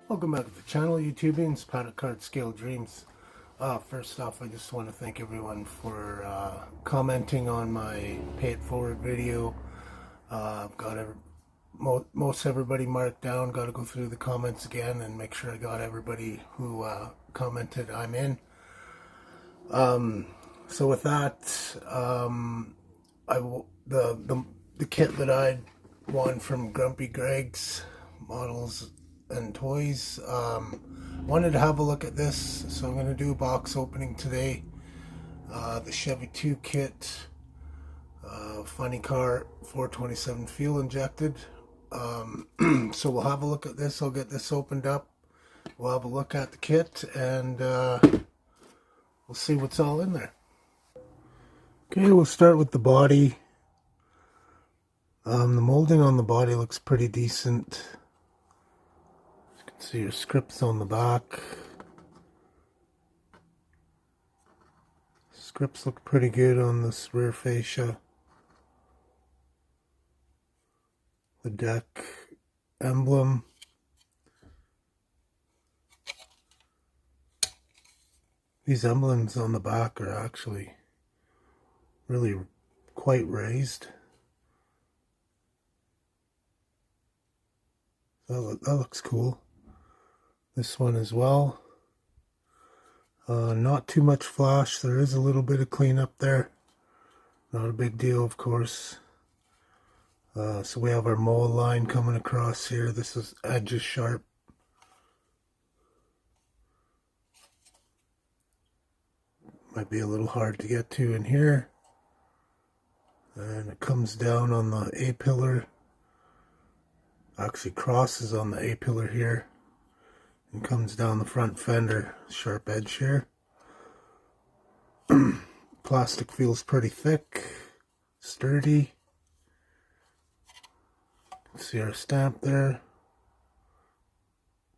Welcome back to the channel, YouTubians, Paddock Card Scale Dreams. First off, I just want to thank everyone for commenting on my Pay It Forward video. I've got most everybody marked down. Got to go through the comments again and make sure I got everybody who commented I'm in. So with that, the kit that I won from Grumpy Greg's Models and Toys, wanted to have a look at this, so I'm going to do a box opening today. The Chevy 2 kit, funny car, 427 fuel injected. So we'll have a look at this. I'll get this opened up, we'll have a look at the kit, and we'll see what's all in there. Okay, we'll start with the body. The molding on the body looks pretty decent. See your scripts on the back. Scripts look pretty good on this rear fascia. The deck emblem. These emblems on the back are actually really quite raised. That looks cool. This one as well. Not too much flash. There is a little bit of cleanup there. Not a big deal, of course. So we have our mold line coming across here. This is edge is sharp. Might be a little hard to get to in here. And it comes down on the A-pillar. Actually crosses on the A-pillar here. And comes down the front fender, sharp edge here. Plastic feels pretty thick, sturdy. See our stamp there,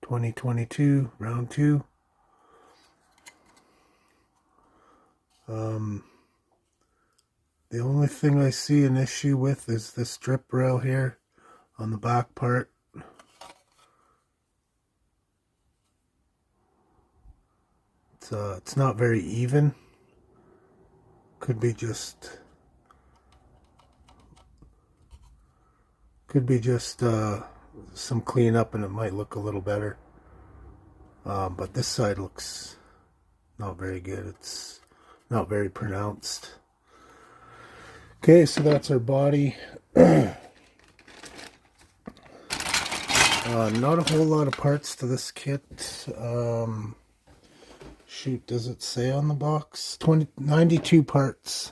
2022, round 2. The only thing I see an issue with is this strip rail here on the back part. It's not very even. Could be just some cleanup and it might look a little better. But this side looks not very good. It's not very pronounced. Okay, so that's our body. Not a whole lot of parts to this kit. Shoot, does it say on the box? 92 parts.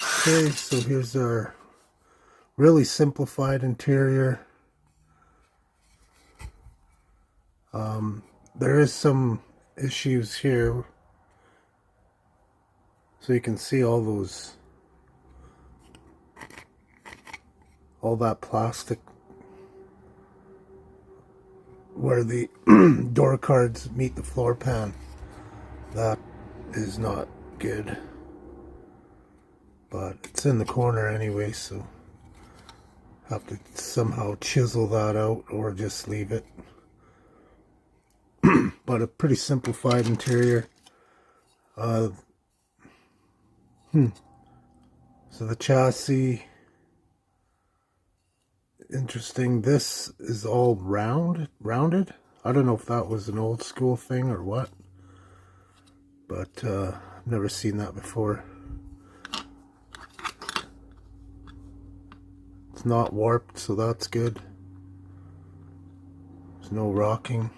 Okay, so here's our really simplified interior. There is some issues here. So you can see all that plastic where the door cards meet the floor pan. That is not good, but it's in the corner anyway, so have to somehow chisel that out or just leave it. But a pretty simplified interior. So the chassis, interesting. This is all rounded. I don't know if that was an old school thing or what, but I've never seen that before. It's not warped, so that's good. There's no rocking.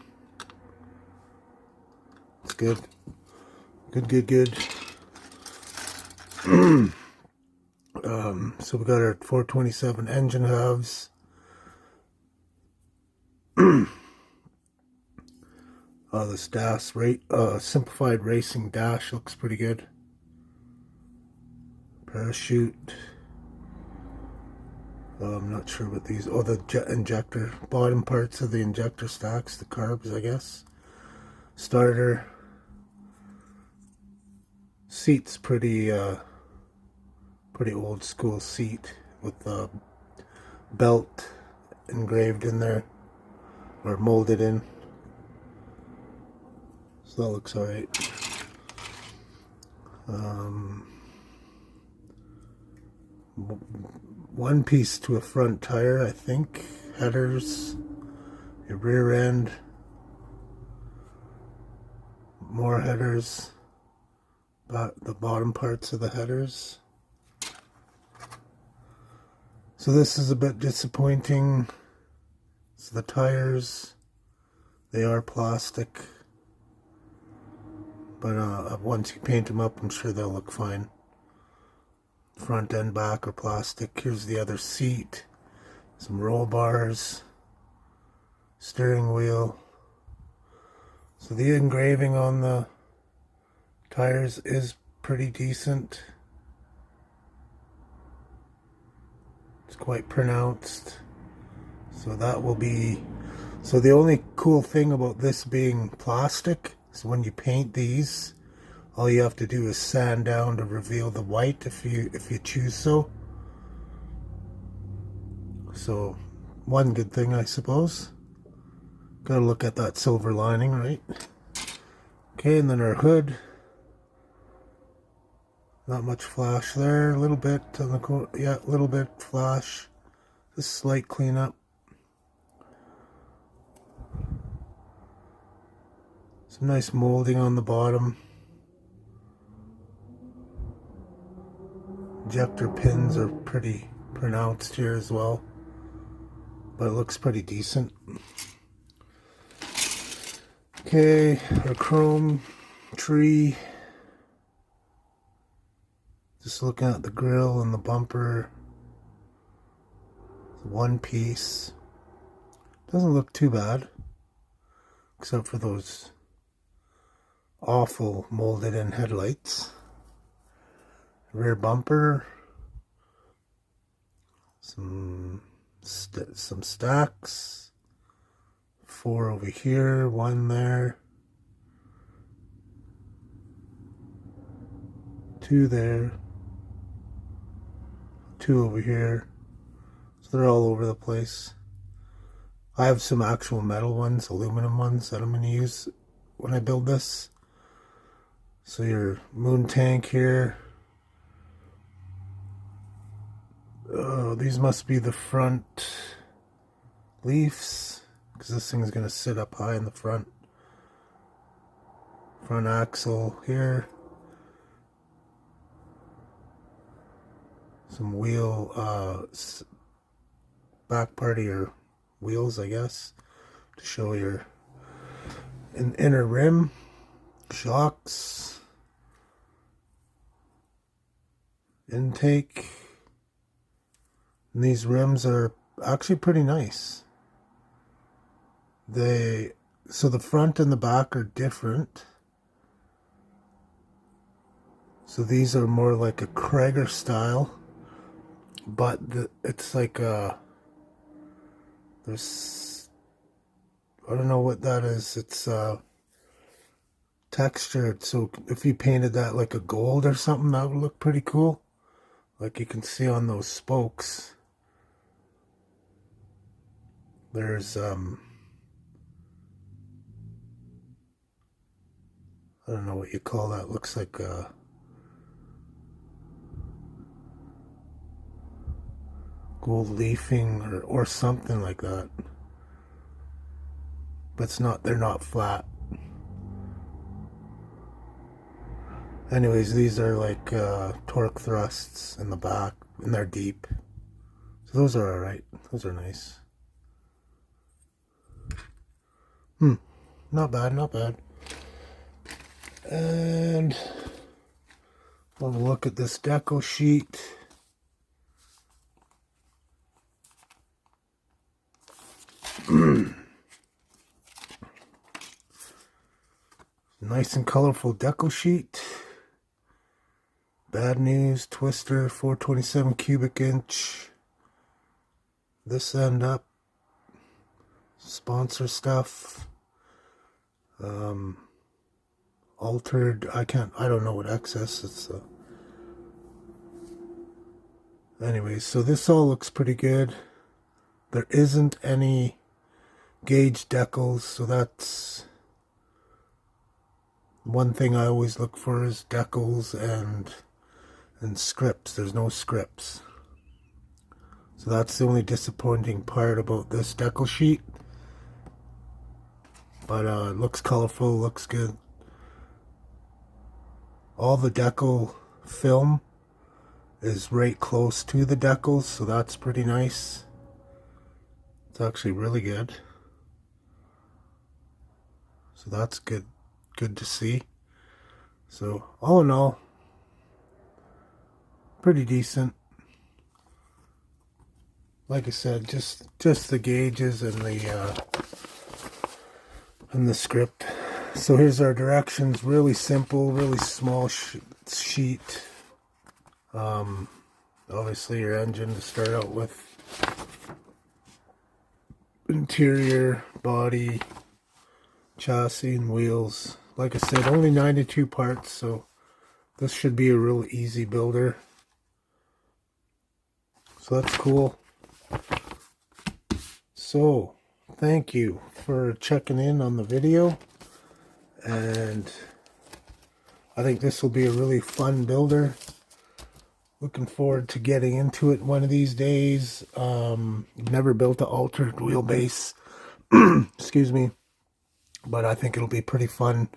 It's good. Good. So we got our 427 engine halves. This dash rate, simplified racing dash looks pretty good. Parachute. I'm not sure what these. Oh, the jet injector. Bottom parts of the injector stacks, the carbs, I guess. Starter. Seat's pretty old school seat with the belt engraved in there or molded in. So that looks alright. One piece to a front tire, I think. Headers, your rear end, more headers, the bottom parts of the headers. So this is a bit disappointing. So the tires, they are plastic, but once you paint them up, I'm sure they'll look fine. Front and back are plastic. Here's the other seat, some roll bars, steering wheel. So the engraving on the tires is pretty decent. It's quite pronounced. So that will be, so the only cool thing about this being plastic is when you paint these, all you have to do is sand down to reveal the white if you choose so. So one good thing, I suppose. Gotta look at that silver lining, right? Okay, and then our hood. Not much flash there. A little bit on the yeah, a little bit flash. Just slight cleanup. Some nice molding on the bottom. Injector pins are pretty pronounced here as well, but it looks pretty decent. Okay, our chrome tree. Just looking at the grill and the bumper. One piece. Doesn't look too bad, except for those awful molded in headlights. Rear bumper. Some stacks. 4 over here, 1 there. 2 there. 2 over here. So they're all over the place. I have some actual metal ones, aluminum ones that I'm going to use when I build this. So your moon tank here. Oh, these must be the front leaves, because this thing is going to sit up high in the front. Front axle here. Some wheel, back part of your wheels, I guess, to show your inner rim. Shocks. Intake. And these rims are actually pretty nice. So the front and the back are different. So these are more like a Krager style, but it's like there's, I don't know what that is. It's textured. So if you painted that like a gold or something, that would look pretty cool. Like you can see on those spokes. There's I don't know what you call that. Looks like gold leafing or something like that. But it's not, they're not flat. Anyways, these are like torque thrusts in the back, and they're deep. So those are alright. Those are nice. Not bad, not bad. And we'll have a look at this deco sheet. Nice and colorful decal sheet. Bad news, twister, 427 cubic inch. This end up. Sponsor stuff. Altered, I don't know what excess it's. Anyways, so this all looks pretty good. There isn't any gauge decals, so that's one thing I always look for is decals and scripts. There's no scripts. So that's the only disappointing part about this decal sheet. But it looks colorful, looks good. All the decal film is right close to the decals, so that's pretty nice. It's actually really good. So that's good to see. So all in all, pretty decent. Like I said, just the gauges and the script. So here's our directions. Really simple, really small sheet. Obviously your engine to start out with. Interior, body, chassis, and wheels. Like I said, only 92 parts, so this should be a real easy builder. So that's cool. So, thank you for checking in on the video. And I think this will be a really fun builder. Looking forward to getting into it one of these days. Never built an altered wheelbase. Excuse me. But I think it'll be pretty fun.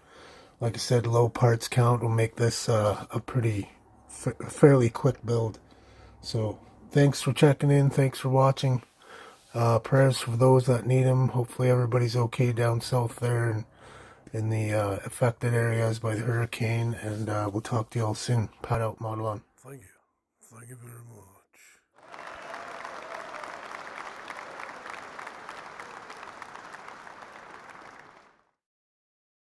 Like I said, low parts count will make this a pretty fairly quick build. So thanks for checking in. Thanks for watching. Prayers for those that need them. Hopefully everybody's okay down south there and in the affected areas by the hurricane. And we'll talk to you all soon. Pat out, Model On. Thank you. Thank you very much.